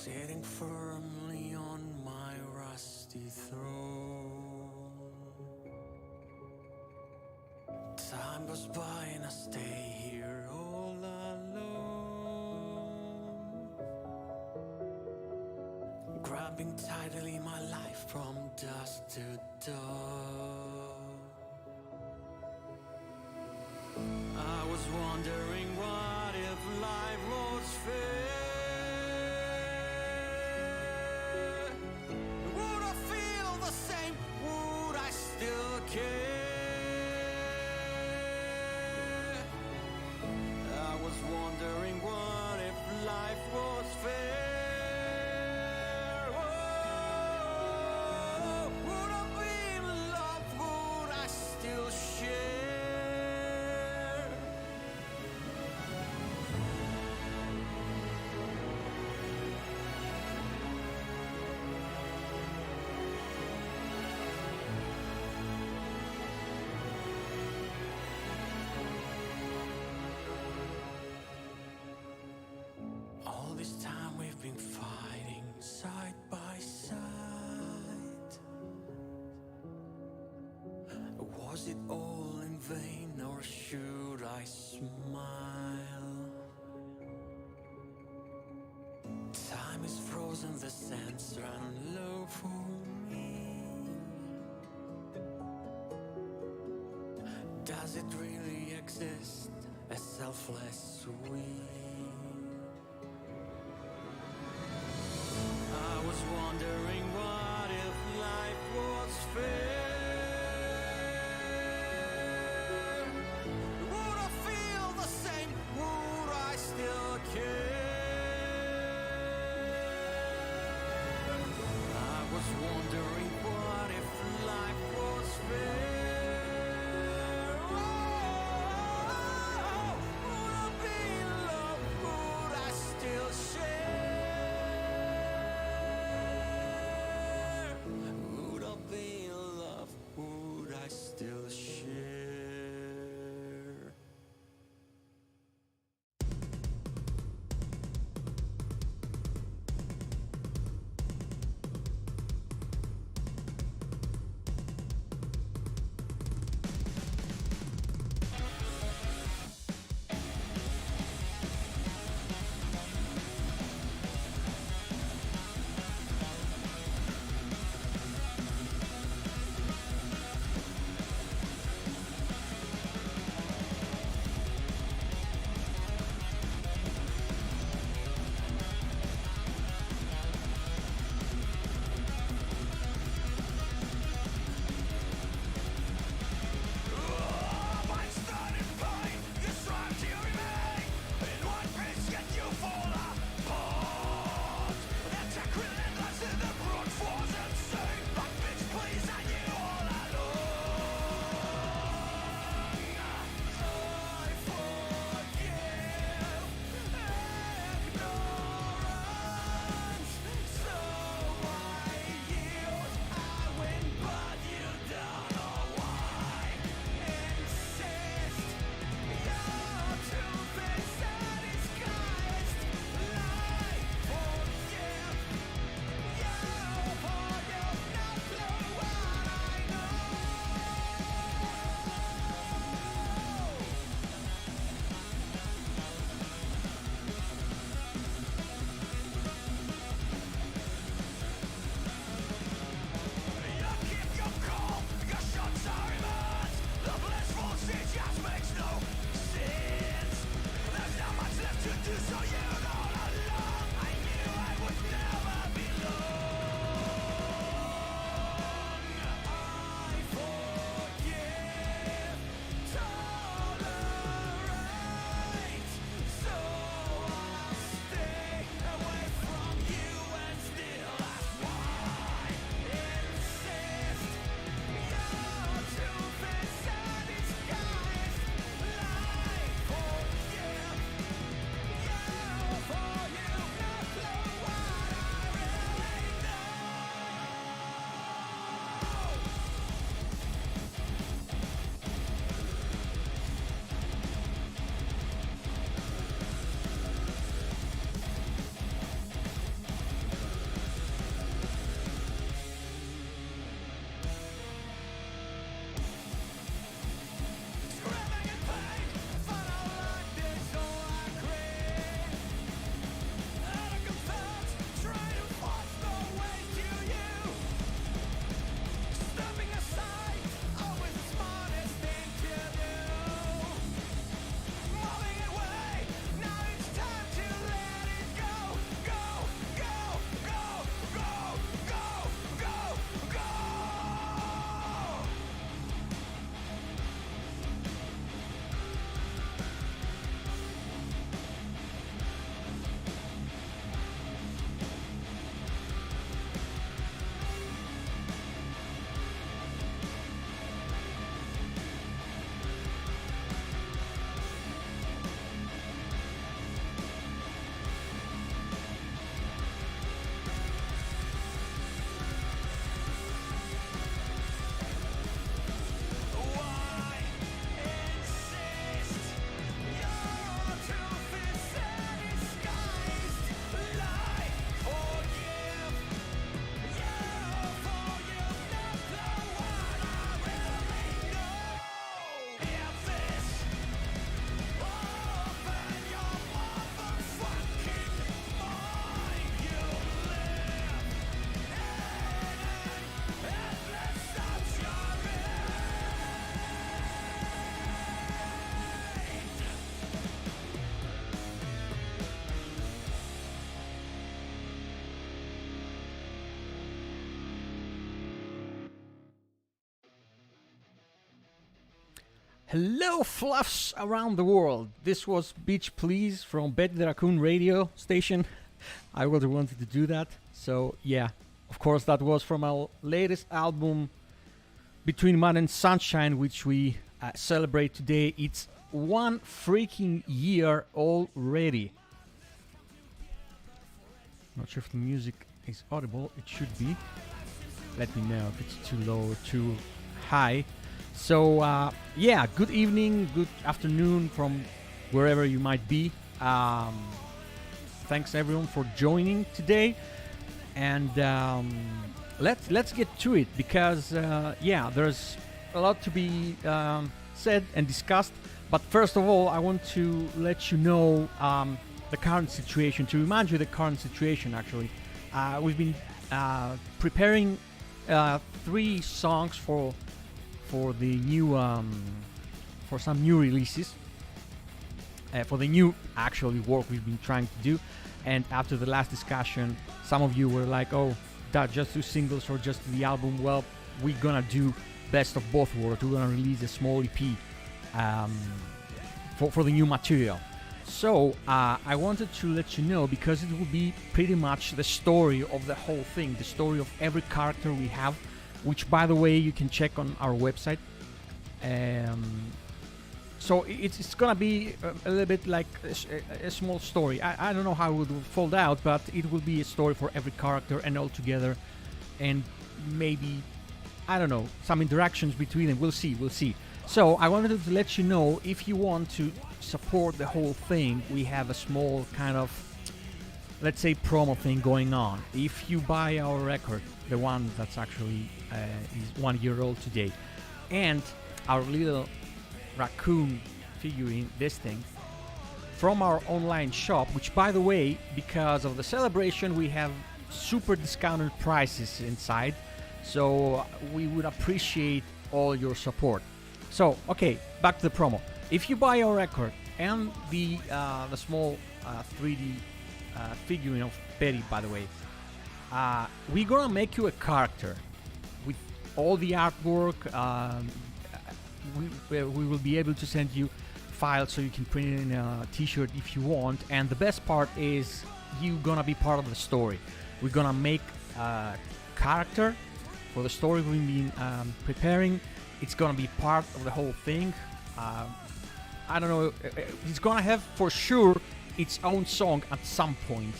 sitting firmly on my rusty throne. Time goes by and I stay here all alone, grabbing tightly my life from dusk to dawn. I was wondering what if life was fair. Would I feel the same? Would I still care? I was wondering what if life was fair. Oh, would I be in love? Would I still share? All this time we've been fighting side by side. Was it all in vain, or should I smile? Time is frozen, the sands run low for me. Does it really exist, a selfless we? I was wondering what if life was fair. Would I feel the same? Would I still care? I was wondering what if life was fair. Oh, would I be in love? Would I still share? Hello, fluffs around the world. This was Beach Please from Betty the Raccoon radio station. I really wanted to do that. So, yeah, of course, that was from our latest album, Between Mud and Sunshine, which we celebrate today. It's 1 freaking year already. Not sure if the music is audible. It should be. Let me know if it's too low or too high. So, yeah, good evening, good afternoon from wherever you might be. Thanks everyone for joining today. And let's get to it because, yeah, there's a lot to be said and discussed. But first of all, I want to let you know the current situation, to remind you the current situation, actually. We've been preparing 3 songs for the new for some new releases, for the new actually work we've been trying to do. And after the last discussion, some of you were like, oh, that just 2 singles or just the album. Well, we're gonna do best of both worlds. We're gonna release a small EP for the new material. So I wanted to let you know, because it will be pretty much the story of the whole thing, the story of every character we have, which, by the way, you can check on our website. So it's gonna be a little bit like a small story. I don't know how it will fold out, but it will be a story for every character and all together, and maybe, I don't know, some interactions between them. We'll see. So I wanted to let you know, if you want to support the whole thing, we have a small kind of, let's say, promo thing going on. If you buy our record, the one that's actually is 1 year old today, and our little raccoon figurine, this thing, from our online shop, which, by the way, because of the celebration, we have super discounted prices inside, so we would appreciate all your support. So, okay, back to the promo. If you buy our record and the small 3D figurine of Betty, by the way, we're gonna make you a character with all the artwork. We will be able to send you files so you can print it in a t-shirt if you want. And the best part is you're gonna be part of the story. We're gonna make a character for the story we've been preparing. It's gonna be part of the whole thing. I don't know, it's gonna have for sure its own song at some point.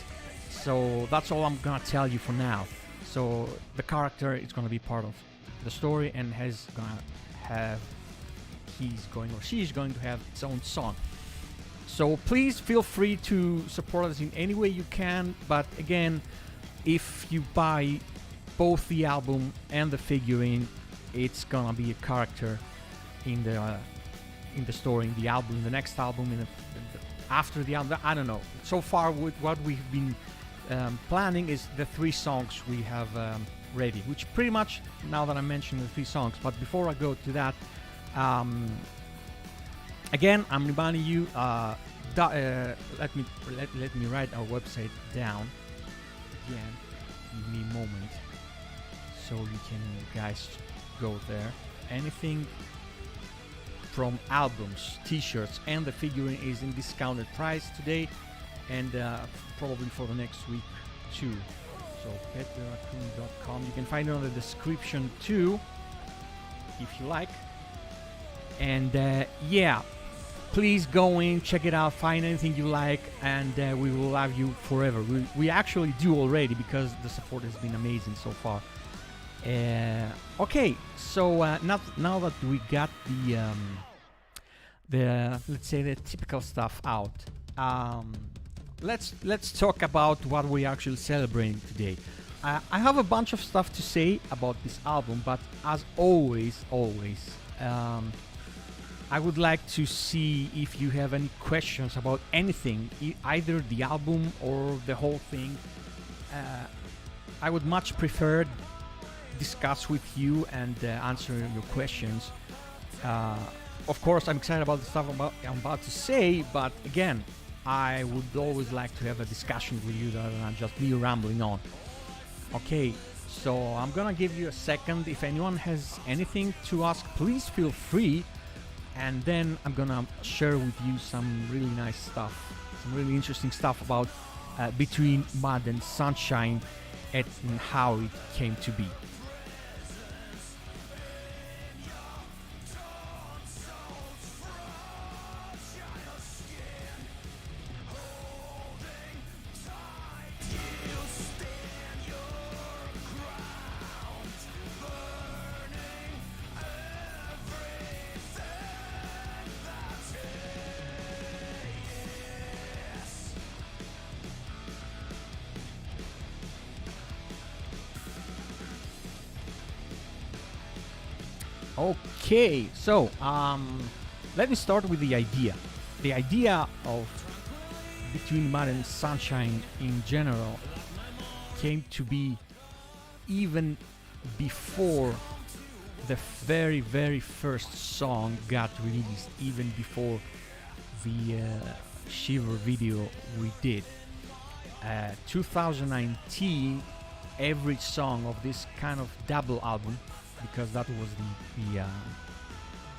So that's all I'm gonna tell you for now. So the character is gonna be part of the story and he's going or she's going to have its own song. So please feel free to support us in any way you can. But again, if you buy both the album and the figurine, it's gonna be a character in the story, in the album, in the next album, after the album. I don't know. So far, with what we've been planning is the 3 songs we have ready, which pretty much, now that I mentioned the 3 songs. But before I go to that, again, I'm reminding you, let me write our website down again. Give me a moment so you can guys go there. Anything from albums, t-shirts, and the figurine is in discounted price today, and probably for the next week too. So petraraccoon.com, you can find it on the description too, if you like. And yeah, please go in, check it out, find anything you like, and we will love you forever. We actually do already, because the support has been amazing so far. Okay, so now that we got the let's say the typical stuff out, let's talk about what we're actually celebrating today. I have a bunch of stuff to say about this album, but as always, I would like to see if you have any questions about anything, either the album or the whole thing. I would much prefer discuss with you and answer your questions. Of course, I'm excited about the stuff I'm about to say, but again, I would always like to have a discussion with you rather than just me rambling on. Okay, so I'm gonna give you a second. If anyone has anything to ask, please feel free. and then I'm gonna share with you some really nice stuff, some really interesting stuff about Between Mud and Sunshine and how it came to be. Okay, so let me start with the idea. The idea of Between Mud and Sunshine in general came to be even before the very, very first song got released, even before the Shiver video we did. 2019, every song of this kind of double album, because that was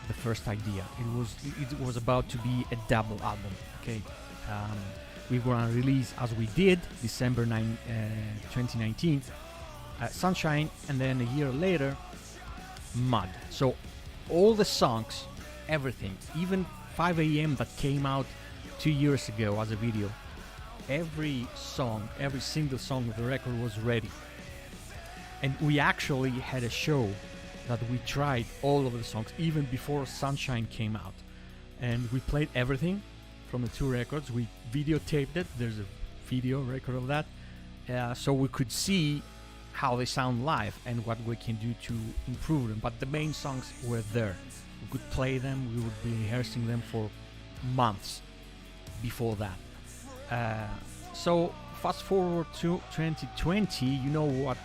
the first idea. It was about to be a double album. Okay, we were on release as we did December 2019, Sunshine, and then a year later, Mud. So all the songs, everything, even 5 a.m. that came out 2 years ago as a video, every song, every single song of the record was ready. And we actually had a show that we tried all of the songs even before Sunshine came out, and we played everything from the two records. We videotaped it. There's a video record of that, so we could see how they sound live and what we can do to improve them. But the main songs were there. We could play them. We would be rehearsing them for months before that. So fast forward to 2020. You know what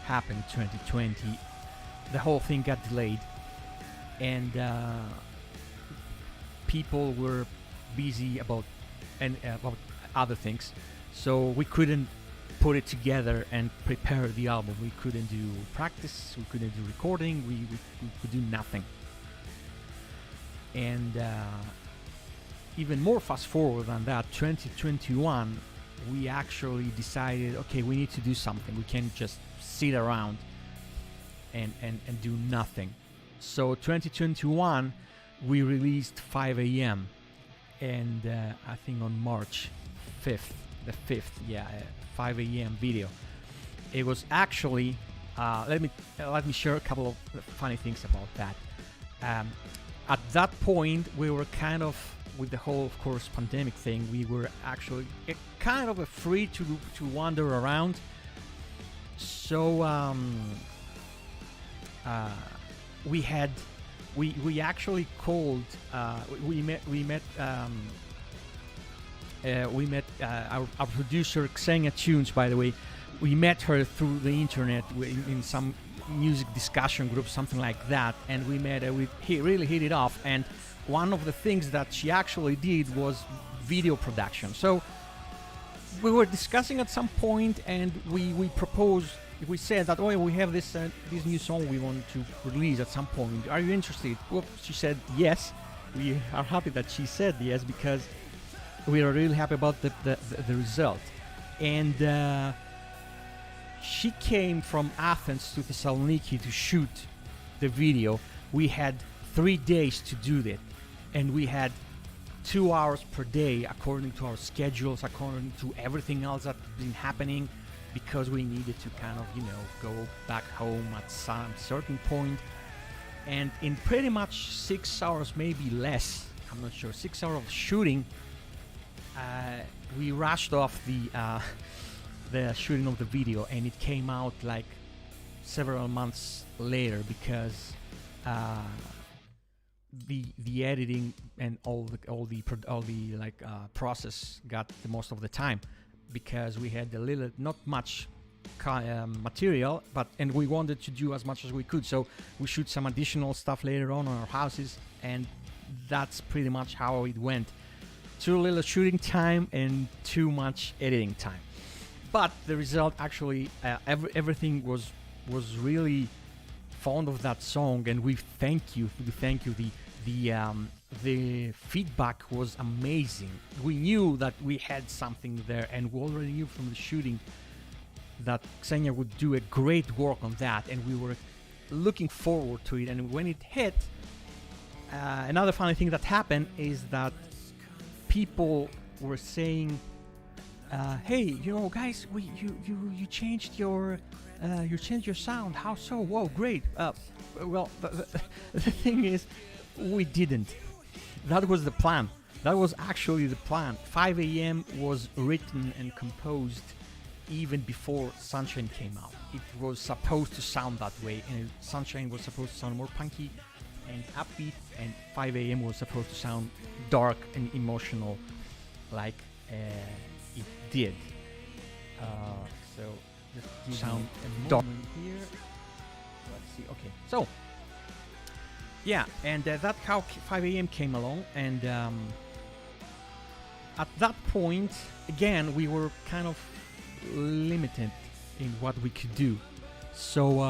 happened 2020. The whole thing got delayed, and people were busy about other things, so we couldn't put it together and prepare the album. We couldn't do practice, we couldn't do recording, we could do nothing. And even more fast forward than that, 2021, we actually decided, okay, we need to do something. We can't just sit around and do nothing. So 2021, we released 5 a.m. and I think on March 5th, the 5th, 5 a.m. video. It was actually, let me share a couple of funny things about that. At that point, we were kind of, with the whole, of course, pandemic thing, we were actually kind of free to wander around. So we actually called, we met our producer Xenia Tunes, by the way. We met her through the internet in some music discussion group, something like that, and we met. We really hit it off, and one of the things that she actually did was video production. So we were discussing at some point, and we proposed. We said that, oh, we have this new song we want to release at some point. Are you interested? Well, she said yes. We are happy that she said yes, because we are really happy about the result. And she came from Athens to Thessaloniki to shoot the video. We had 3 days to do that, and we had 2 hours per day according to our schedules, according to everything else that's been happening, because we needed to kind of, go back home at some certain point. And in pretty much 6 hours, maybe less, I'm not sure, 6 hours of shooting, we rushed off the shooting of the video, and it came out like several months later, because the editing and all the process got the most of the time, because we had not much material, and we wanted to do as much as we could. So we shoot some additional stuff later on our houses, and that's pretty much how it went. Too little shooting time and too much editing time. But the result, actually, everything was really fond of that song, and we thank you. the feedback was amazing. We knew that we had something there, and we already knew from the shooting that Xenia would do a great work on that, and we were looking forward to it. And when it hit, another funny thing that happened is that people were saying, "Hey, you know, guys, you changed your sound. How so? Whoa, great!" Well, the thing is, we didn't. That was the plan. That was actually the plan. 5 a.m. was written and composed even before Sunshine came out. It was supposed to sound that way, and Sunshine was supposed to sound more punky and upbeat, and 5 a.m. was supposed to sound dark and emotional like it did. So just give sound a dark moment here. Let's see. Okay, so yeah, and that's how 5 a.m. came along, and at that point, again, we were kind of limited in what we could do. So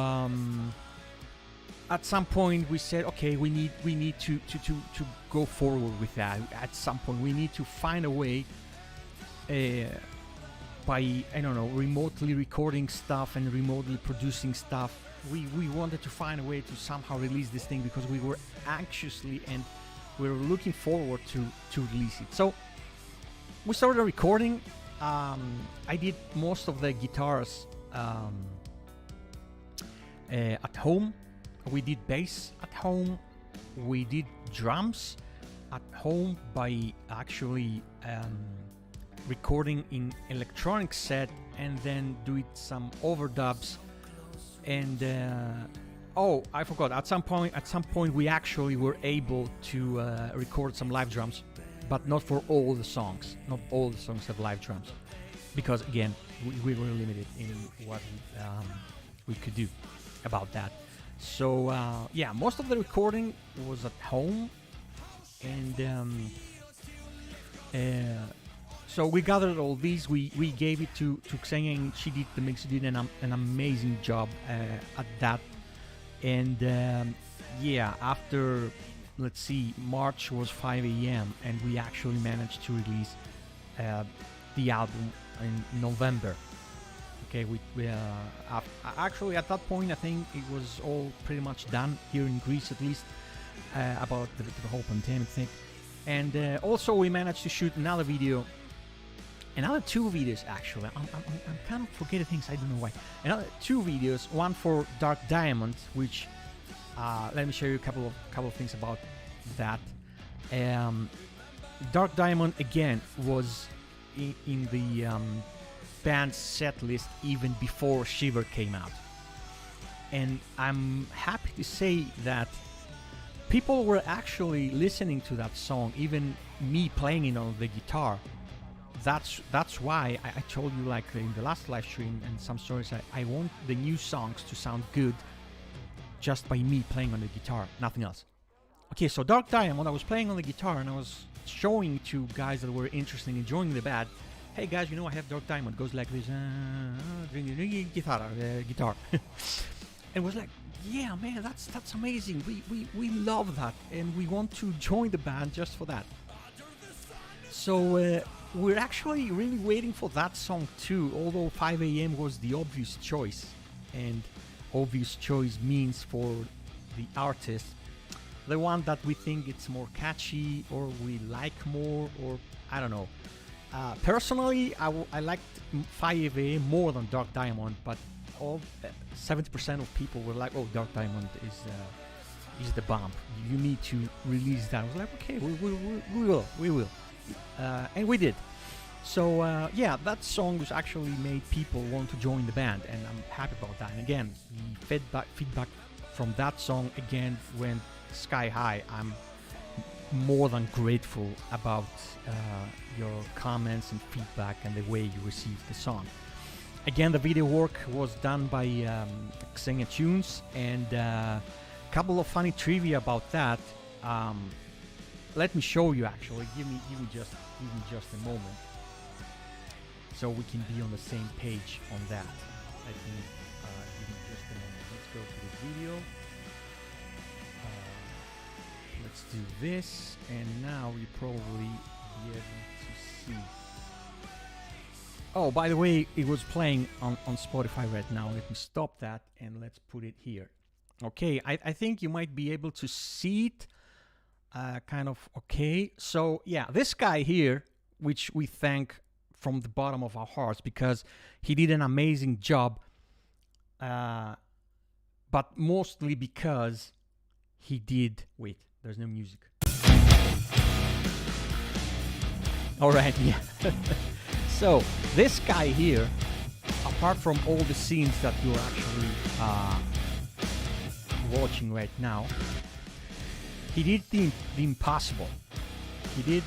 at some point, we said, okay, we need to go forward with that. At some point, we need to find a way by, I don't know, remotely recording stuff and remotely producing stuff. We wanted to find a way to somehow release this thing because we were anxiously and we were looking forward to release it. So we started recording. I did most of the guitars at home. We did bass at home. We did drums at home by actually recording in electronic set and then doing some overdubs. And oh, I forgot. At some point, we actually were able to record some live drums, but not for all the songs. Not all the songs have live drums, because again, we were limited in what we could do about that. So yeah, most of the recording was at home, and so we gathered all these. We gave it to Xenia, and she did the mix. She did an amazing job at that. And yeah, after, let's see, March was 5 a.m. and we actually managed to release the album in November. Okay, we actually at that point I think it was all pretty much done here in Greece, at least about the whole pandemic thing. And also we managed to shoot another video. Another 2 videos actually. I'm kind of forgetting things, I don't know why. Another 2 videos, one for Dark Diamond, which let me show you a couple of things about that. Dark Diamond again was in the band's set list even before Shiver came out, and I'm happy to say that people were actually listening to that song, even me playing it on the guitar. That's why I told you, like in the last live stream and some stories, I want the new songs to sound good just by me playing on the guitar, nothing else. Okay, so Dark Diamond, I was playing on the guitar and I was showing to guys that were interested in joining the band, hey guys, you know I have Dark Diamond, goes like this, guitar. And was like, yeah man, that's amazing, we love that and we want to join the band just for that. So we're actually really waiting for that song too, although 5 a.m. was the obvious choice, and obvious choice means for the artist, the one that we think it's more catchy or we like more, or I don't know. Personally, I liked 5 a.m. more than Dark Diamond, but all 70% of people were like, oh, Dark Diamond is the bomb, you need to release that. I was like, okay, we will. And we did. So yeah, that song was actually made people want to join the band, and I'm happy about that. And again, the feedback from that song again went sky high. I'm more than grateful about your comments and feedback and the way you received the song. Again, the video work was done by Xenia Tunes, and a couple of funny trivia about that. Let me show you actually. Give me just a moment, so we can be on the same page on that. Let me give me just a moment. Let's go to the video. Let's let's do this, and now you probably be able to see. Oh, by the way, it was playing on Spotify right now. Let me stop that and let's put it here. Okay, I think you might be able to see it kind of okay. So yeah, this guy here, which we thank from the bottom of our hearts because he did an amazing job, but mostly because he did... Wait, there's no music. All right, yeah. So this guy here, apart from all the scenes that you're actually watching right now, he did the impossible. It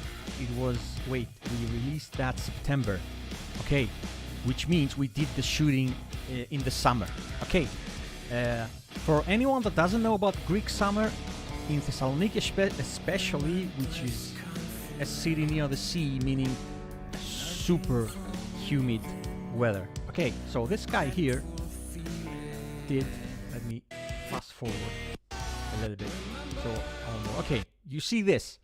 was, wait, we released that September, okay, which means we did the shooting in the summer, okay. For anyone that doesn't know about Greek summer, in Thessaloniki especially, which is a city near the sea, meaning super humid weather. Okay, so this guy here did, let me fast forward a little bit. So, okay, you see this.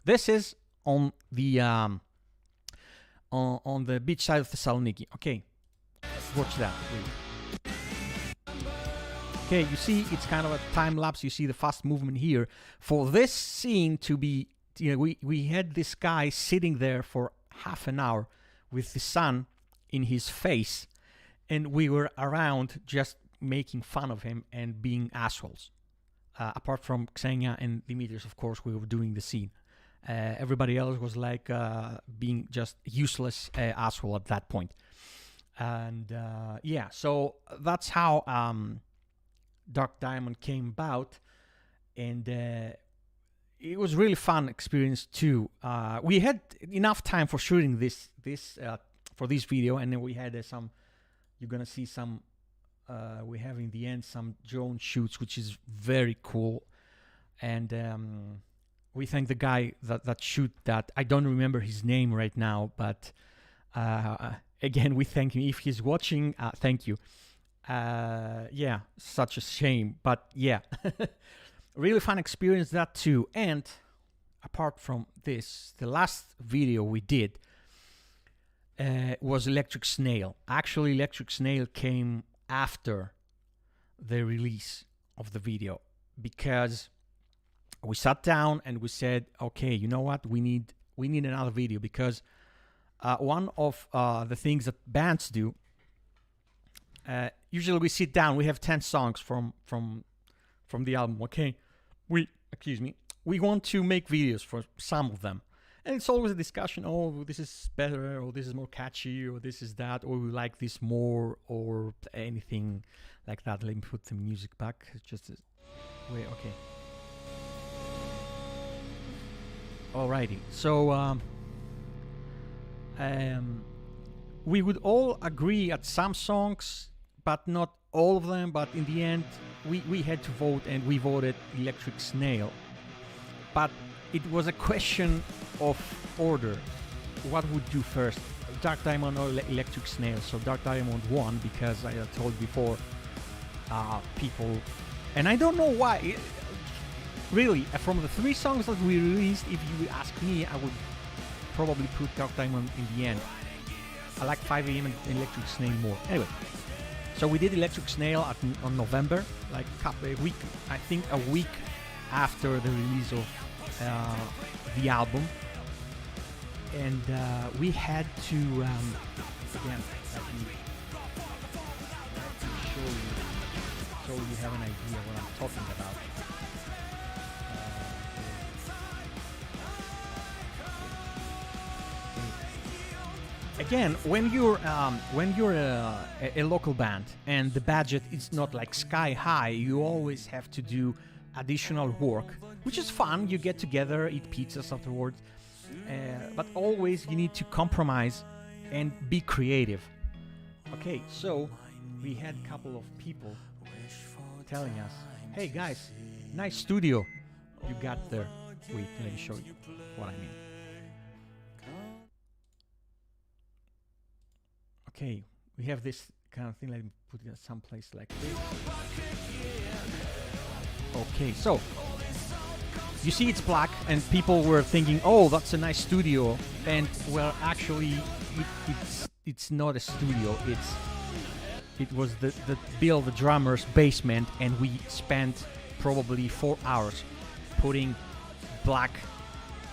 This is on the on the beach side of Thessaloniki. Okay, watch that, please. Okay, you see it's kind of a time lapse. You see the fast movement here. For this scene to be, you know, we had this guy sitting there for half an hour with the sun in his face, and we were around just making fun of him and being assholes. Apart from Xenia and Dimitris, of course, we were doing the scene. Everybody else was like being just useless asshole at that point. And yeah, so that's how Dark Diamond came about, and it was really fun experience too. We had enough time for shooting this for this video, and then we had some. You're gonna see some. We have in the end some drone shoots, which is very cool, and we thank the guy that shoot that. I don't remember his name right now, but again, we thank him. If he's watching, thank you. Yeah, such a shame, but yeah, really fun experience that too. And apart from this, the last video we did was Electric Snail. Actually, Electric Snail came after the release of the video, because we sat down and we said, okay, you know what, we need another video, because one of the things that bands do, usually we sit down, we have 10 songs from the album, okay, we want to make videos for some of them, and it's always a discussion. Oh, this is better, or this is more catchy, or this is that, or we like this more, or anything like that. Let me put the music back. Just wait, okay. Alrighty. So we would all agree at some songs, but not all of them. But in the end, we had to vote, and we voted Electric Snail. But it was a question of order. What would do first, Dark Diamond or Electric Snail? So Dark Diamond won, because I told you before, people, and I don't know why. Really, from the 3 songs that we released, if you ask me, I would probably put Dark Diamond in the end. I like 5 AM and Electric Snail more. Anyway, so we did Electric Snail on November, like a week, I think a week after the release of the album, and we had to again, let me show you so you have an idea what I'm talking about. Again, when you're a local band and the budget is not like sky high, you always have to do additional work, which is fun. You get together, eat pizzas afterwards, but always you need to compromise and be creative. Okay, so we had a couple of people telling us, hey guys, nice studio you got there. Wait, let me show you what I mean. Okay, we have this kind of thing. Let me put it someplace like this. Okay, so You see, it's black, and people were thinking, "Oh, that's a nice studio," and well, actually, it's not a studio. It was the Bill, the drummer's basement, and we spent probably 4 hours putting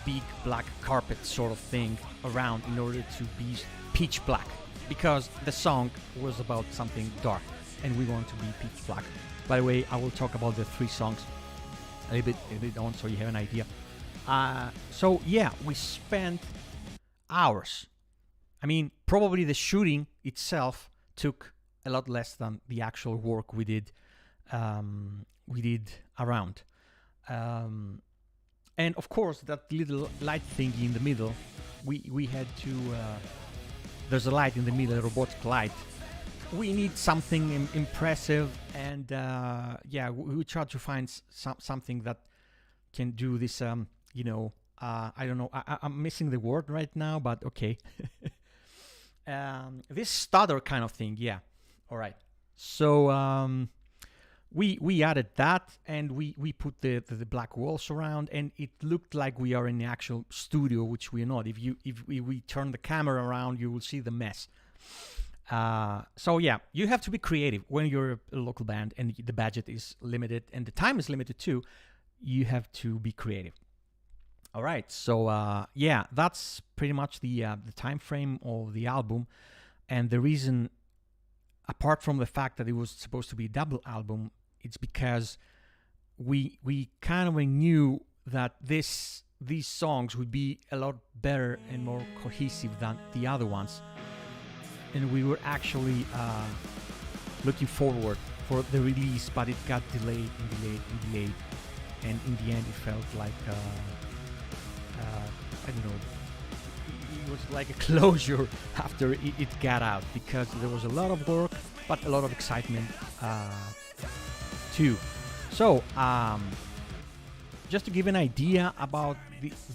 big black carpet sort of thing around in order to be pitch black, because the song was about something dark, and we want to be pitch black. By the way, I will talk about the 3 songs a little bit on, so you have an idea. So yeah, we spent hours. I mean, probably the shooting itself took a lot less than the actual work we did around. And of course, that little light thingy in the middle, we had to. There's a light in the middle, a robotic light. We need something impressive, and yeah, we try to find something that can do this. I don't know. I'm missing the word right now, but okay. This stutter kind of thing, yeah. All right. So we added that, and we put the black walls around, and it looked like we are in the actual studio, which we are not. If we turn the camera around, you will see the mess. So yeah, you have to be creative when you're a local band, and the budget is limited, and the time is limited too. You have to be creative. All right. So yeah, that's pretty much the time frame of the album, and the reason, apart from the fact that it was supposed to be a double album, it's because we kind of knew that these songs would be a lot better and more cohesive than the other ones, and we were actually looking forward for the release, but it got delayed and delayed and delayed, and in the end it felt like I don't know, it was like a closure after it got out, because there was a lot of work but a lot of excitement too. So just to give an idea about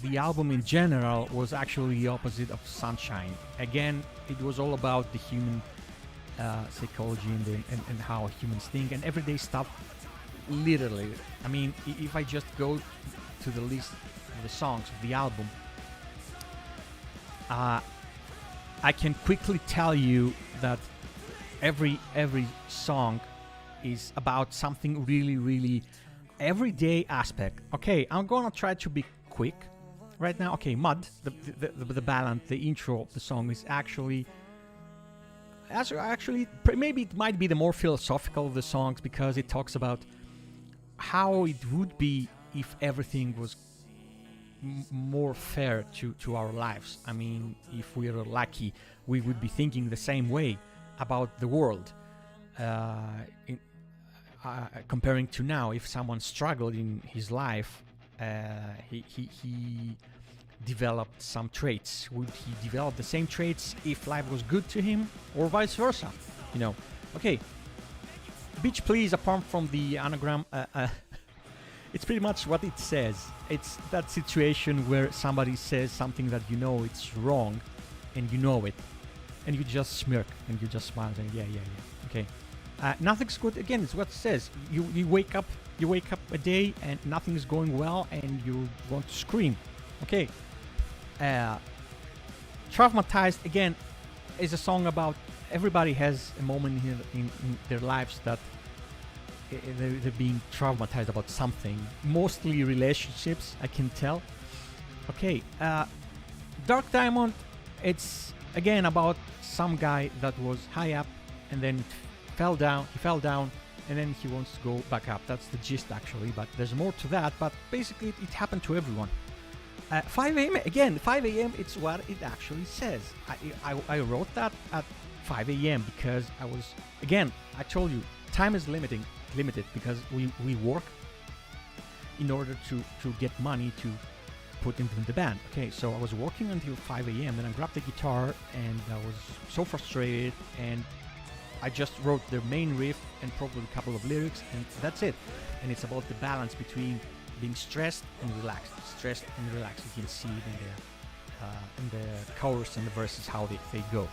the album in general, was actually the opposite of Sunshine. Again, it was all about the human psychology and how humans think and everyday stuff. Literally, I mean, if I just go to the list of the songs of the album, I can quickly tell you that every song is about something really everyday aspect. Okay, I'm gonna try to be quick right now. Okay, Mud, the ballad, the intro of the song is actually maybe it might be the more philosophical of the songs, because it talks about how it would be if everything was more fair to our lives. I mean, if we are lucky, we would be thinking the same way about the world. Comparing to now, if someone struggled in his life, he developed some traits. Would he develop the same traits if life was good to him, or vice versa? You know. Okay. Beach Please, apart from the anagram, it's pretty much what it says. It's that situation where somebody says something that you know it's wrong, and you know it, and you just smirk and you just smile and yeah. Okay. Nothing's good. Again, it's what it says. You wake up a day and nothing is going well, and you want to scream. Okay. Traumatized, again, is a song about everybody has a moment in their lives that they're being traumatized about something. Mostly relationships, I can tell. Okay. Dark Diamond, it's again about some guy that was high up and then he fell down, and then he wants to go back up. That's the gist actually, but there's more to that. But basically it happened to everyone. 5 a.m. again, 5 a.m. it's what it actually says. I wrote that at 5 a.m. because I was, again, I told you, time is limited because we work in order to get money to put into the band. Okay, so I was working until 5 a.m. Then I grabbed the guitar and I was so frustrated, and I just wrote the main riff and probably a couple of lyrics, and that's it. And it's about the balance between being stressed and relaxed. Stressed and relaxed. You can see it in the chorus and the verses, how they go.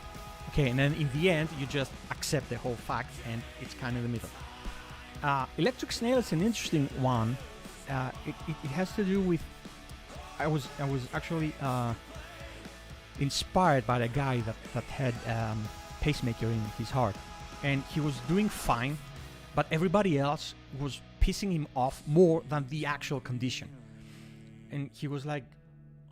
Okay, and then in the end, you just accept the whole fact, and it's kind of the middle. Electric Snail is an interesting one it has to do with I was actually inspired by a guy that had pacemaker in his heart, and he was doing fine, but everybody else was pissing him off more than the actual condition. And he was like,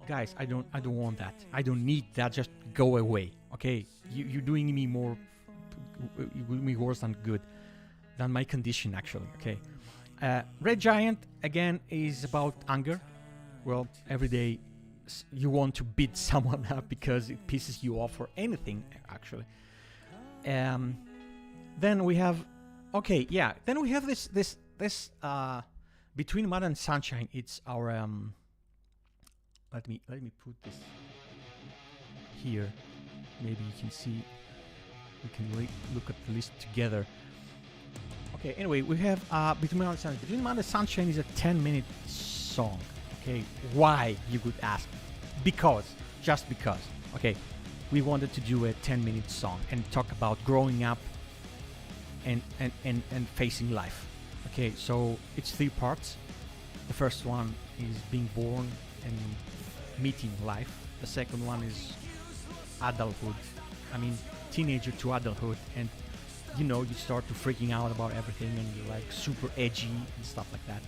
guys, I don't want that. I don't need that. Just go away. Okay, you're doing me more, you're doing me worse than good, than my condition actually. Okay, Red Giant again is about anger. Well, every day you want to beat someone up because it pisses you off or anything actually. Then we have, okay, yeah. Then we have this Between Mud and Sunshine. It's our Let me put this here. Maybe you can see. We can look at the list together. Okay. Anyway, we have Between Mud and Sunshine. Between Mud and Sunshine is a 10-minute song. Okay. Why, you could ask? Because, just because. Okay. We wanted to do a 10-minute song and talk about growing up and facing life. Okay. So it's 3 parts. The first one is being born and meeting life. The second one is adulthood. I mean, teenager to adulthood, and you start to freaking out about everything, and you're like super edgy and stuff like that.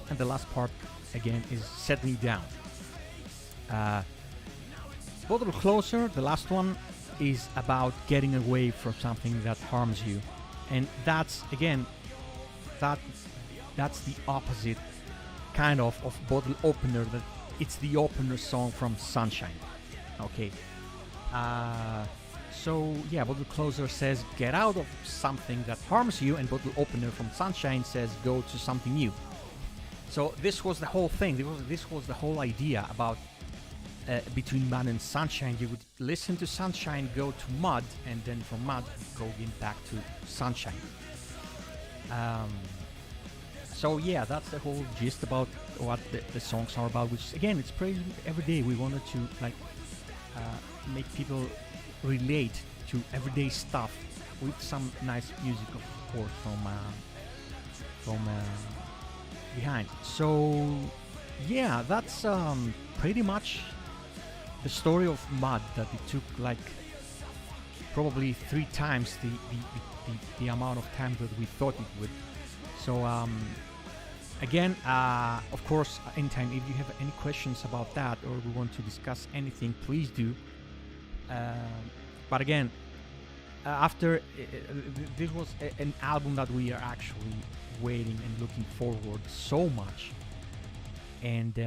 And the last part again is settling down. Bottle Closer, the last one, is about getting away from something that harms you, and that's again that's the opposite kind of Bottle Opener. That it's the opener song from Sunshine. Okay. So yeah, Bottle Closer says get out of something that harms you, and Bottle Opener from Sunshine says go to something new. So this was the whole thing. This was the whole idea about Between Mud and Sunshine. You would listen to Sunshine, go to Mud, and then from Mud go in back to Sunshine. So yeah, that's the whole gist about what the songs are about, which again, it's pretty everyday. We wanted to make people relate to everyday stuff with some nice music, of course, from behind. So yeah, that's pretty much the story of Mud, that it took like probably 3 times the amount of time that we thought it would. So again, of course, anytime if you have any questions about that or we want to discuss anything, please do. But again, after this was an album that we are actually waiting and looking forward so much. And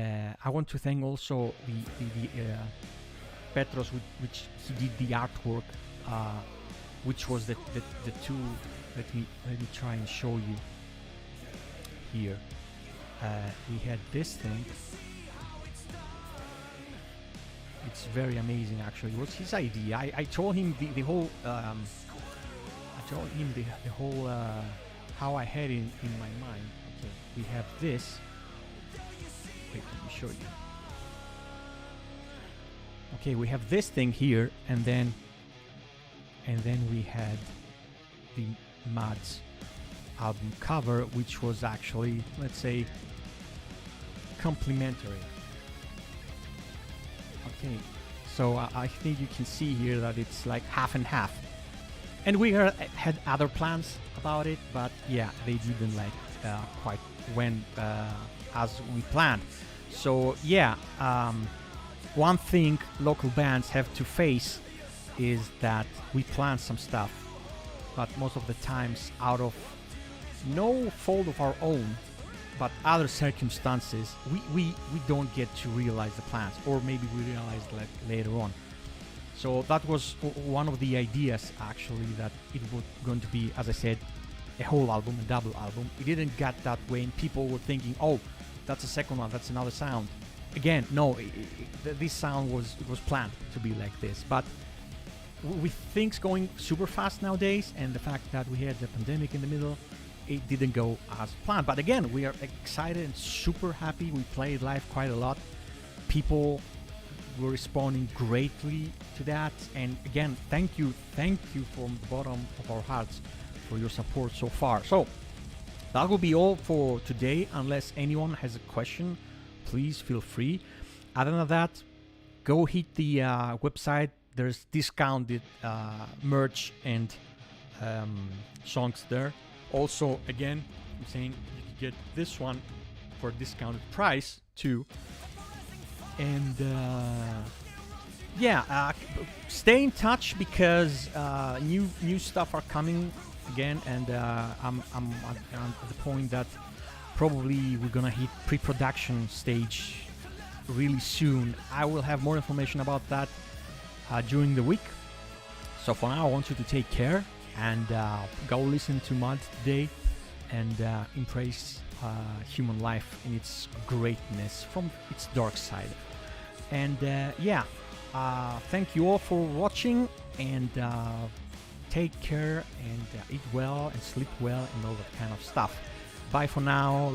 I want to thank also the Petros, which he did the artwork, which was the 2. Let me try and show you here. We had this thing. It's very amazing, actually. It was his idea. I told him the whole. I told him the whole how I had it in my mind. Okay, we have this. Wait, let me show you. Okay, we have this thing here, and then we had the Mud's album cover, which was actually, let's say, complimentary. Okay, so I think you can see here that it's like half and half, and we had other plans about it, but yeah, they didn't like quite went as we planned. So yeah, one thing local bands have to face is that we plan some stuff, but most of the times out of no fault of our own, but other circumstances, we don't get to realize the plans, or maybe we realize like later on. So that was one of the ideas, actually, that it was going to be, as I said, a whole album, a double album. It didn't get that way, and people were thinking, oh, that's a second one, that's another sound. Again, no, this sound was planned to be like this, but with things going super fast nowadays, and the fact that we had the pandemic in the middle, it didn't go as planned. But again, we are excited and super happy. We played live quite a lot. People were responding greatly to that, and again, thank you from the bottom of our hearts for your support so far. So that will be all for today. Unless anyone has a question, please feel free. Other than that, go hit the website. There's discounted merch and songs there. Also, again, I'm saying you can get this one for a discounted price too. And stay in touch because new stuff are coming again, and I'm at the point that probably we're gonna hit pre-production stage really soon. I will have more information about that during the week. So for now, I want you to take care and go listen to Mud today and embrace human life in its greatness from its dark side. And thank you all for watching, and take care and eat well and sleep well and all that kind of stuff. Bye for now.